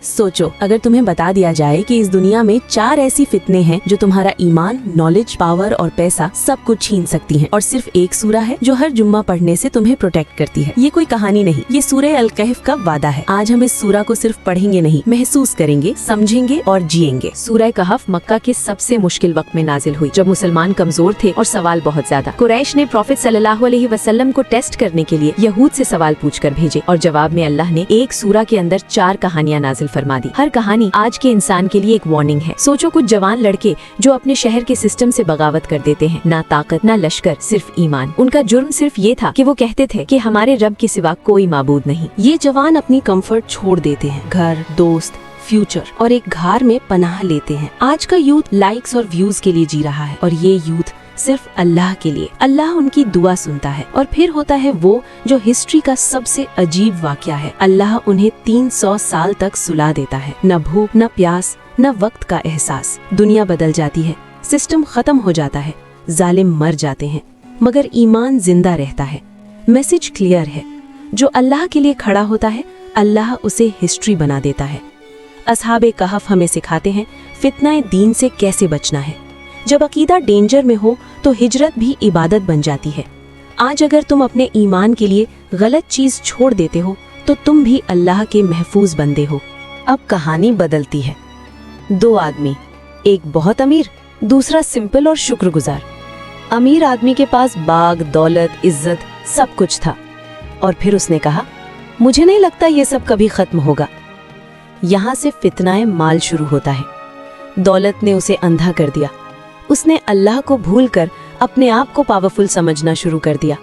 सोचो, अगर तुम्हें बता दिया जाए कि इस दुनिया में 4 ऐसी फितने हैं जो तुम्हारा ईमान, नॉलेज, पावर और पैसा सब कुछ छीन सकती हैं, और सिर्फ एक सूरा है जो हर जुम्मा पढ़ने से तुम्हें प्रोटेक्ट करती है। ये कोई कहानी नहीं, ये सूरह अल कहफ का वादा है। आज हम इस सूरा को सिर्फ पढ़ेंगे नहीं, महसूस करेंगे, समझेंगे और जिएंगे। सूरह कहफ मक्का के सबसे मुश्किल वक्त में नाजिल हुई, जब मुसलमान कमजोर थे और सवाल बहुत ज्यादा। कुरैश ने प्रॉफिट सल्लल्लाहु अलैहि वसल्लम को टेस्ट करने के लिए यहूद से सवाल पूछकर भेजे, और जवाब में अल्लाह ने एक सूरा के अंदर 4 कहानियां नाजिल फरमा दी। हर कहानी आज के इंसान के लिए एक वार्निंग है। सोचो, कुछ जवान लड़के जो अपने शहर के सिस्टम से बगावत कर देते हैं, ना ताकत ना लश्कर, सिर्फ ईमान। उनका जुर्म सिर्फ ये था कि वो कहते थे कि हमारे रब के सिवा कोई माबूद नहीं। ये जवान अपनी कंफर्ट छोड़ देते हैं, घर, दोस्त, फ्यूचर और एक घर में पनाह लेते हैं। आज का यूथ लाइक्स और व्यूज के लिए जी रहा है, और ये यूथ सिर्फ अल्लाह के लिए। अल्लाह उनकी दुआ सुनता है, और फिर होता है वो जो हिस्ट्री का सबसे अजीब वाकया है। अल्लाह उन्हें 300 साल तक सुला देता है। न भूख, न प्यास, न वक्त का एहसास। दुनिया बदल जाती है, सिस्टम खत्म हो जाता है, जालिम मर जाते हैं, मगर ईमान जिंदा रहता है। मैसेज क्लियर है, जो अल्लाह के लिए खड़ा होता है, अल्लाह उसे हिस्ट्री बना देता है। असहाबे कहफ हमें सिखाते हैं फितनाए दीन से कैसे बचना है। जब अकीदा डेंजर में हो तो हिजरत भी इबादत बन जाती है। आज अगर तुम अपने ईमान के लिए गलत चीज छोड़ देते हो तो तुम भी अल्लाह के महफूज बंदे हो। अब कहानी बदलती है। 2 आदमी, एक बहुत अमीर, दूसरा सिंपल और शुक्रगुजार। अमीर आदमी के पास बाग, दौलत, इज्जत सब कुछ था, और फिर उसने कहा, मुझे नहीं लगता ये सब कभी खत्म होगा। यहाँ से फितनाए माल शुरू होता है। दौलत ने उसे अंधा कर दिया। उसने अल्लाह को भूलकर अपने आप को पावरफुल समझना शुरू कर दिया,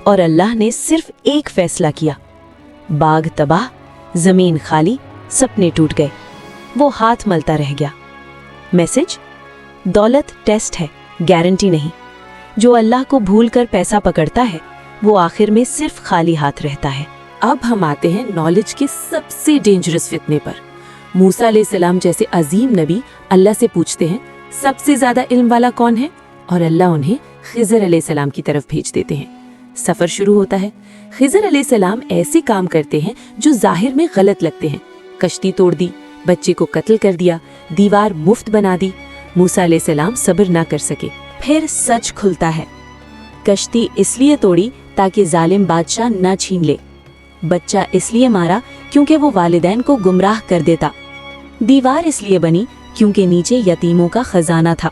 और अल्लाह ने सिर्फ एक फैसला किया। बाग तबाह, जमीन खाली, सपने टूट गए। वो हाथ मलता रह गया। मैसेज, दौलत टेस्ट है, गारंटी नहीं। जो अल्लाह को भूलकर पैसा पकड़ता है वो आखिर में सिर्फ खाली हाथ रहता है। अब हम आते हैं नॉलेज के सबसे डेंजरस फितने पर। मूसा अलैहिस्सलाम जैसे अजीम नबी अल्लाह से पूछते हैं, सबसे ज्यादा इल्म वाला कौन है? और अल्लाह उन्हें खिज़र अलैहिस्सलाम की तरफ भेज देते हैं। सफर शुरू होता है। खिज़र अलैहिस्सलाम ऐसे काम करते हैं जो जाहिर में गलत लगते हैं। कश्ती तोड़ दी, बच्चे को कत्ल कर दिया, दीवार मुफ्त बना दी। मूसा अलैहिस्सलाम सब्र ना कर सके। फिर सच खुलता है। कश्ती इसलिए तोड़ी ताकि जालिम बादशाह न छीन ले। बच्चा इसलिए मारा क्योंकि वो वालिदैन को गुमराह कर देता। दीवार इसलिए बनी क्योंकि नीचे यतीमों का खजाना था।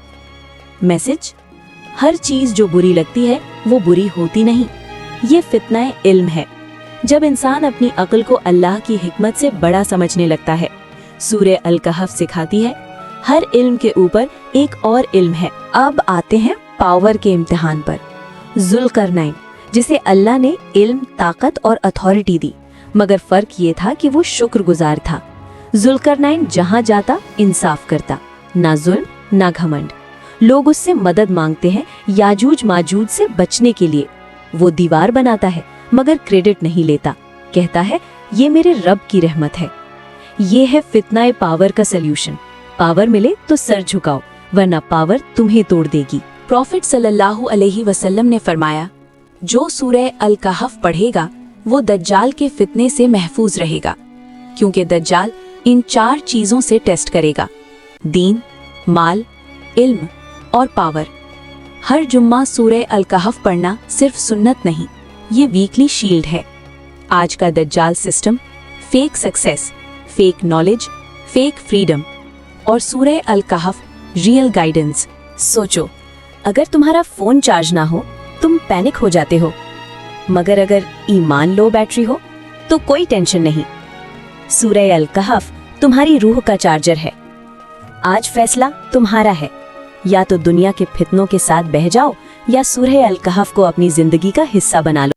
मैसेज, हर चीज जो बुरी लगती है वो बुरी होती नहीं। ये फितनाए इल्म है। जब इंसान अपनी अक्ल को अल्लाह की हिकमत से बड़ा समझने लगता है। सूरह अल कहफ सिखाती है हर इल्म के ऊपर एक और इल्म है। अब आते हैं पावर के इम्तिहान पर। जुल्करनैन, जिसे अल्लाह ने इल्म, ताकत और अथॉरिटी दी, मगर फर्क ये था कि वो शुक्रगुजार था। जुल्करनैन जहाँ जाता इंसाफ करता, ना जुल्म ना घमंड। लोग उससे मदद मांगते हैं याजूज माजूज से बचने के लिए। वो दीवार बनाता है मगर क्रेडिट नहीं लेता। कहता है ये मेरे रब की रहमत है। ये है फितनाए पावर का सल्यूशन। पावर मिले तो सर झुकाओ, वरना पावर तुम्हें तोड़ देगी। प्रॉफिट सल्लल्लाहु अलैहि वसल्लम ने फरमाया, जो सूरह अल कहफ पढ़ेगा वो दज्जाल के फितने से महफूज रहेगा, क्योंकि दज्जाल इन 4 चीजों से टेस्ट करेगा: दीन, माल, इल्म और पावर। हर जुम्मा सूरह अल कहफ पढ़ना सिर्फ सुन्नत नहीं, ये वीकली शील्ड है। आज का दज्जाल system fake success, fake knowledge, fake freedom, और सूरह अल कहफ रियल गाइडेंस। सोचो, अगर तुम्हारा फोन चार्ज ना हो तुम पैनिक हो जाते हो, मगर अगर ईमान लो बैटरी हो तो कोई टेंशन नहीं। सूरह अल कहफ तुम्हारी रूह का चार्जर है। आज फैसला तुम्हारा है, या तो दुनिया के फितनों के साथ बह जाओ या सूरह अल कहफ को अपनी जिंदगी का हिस्सा बना लो।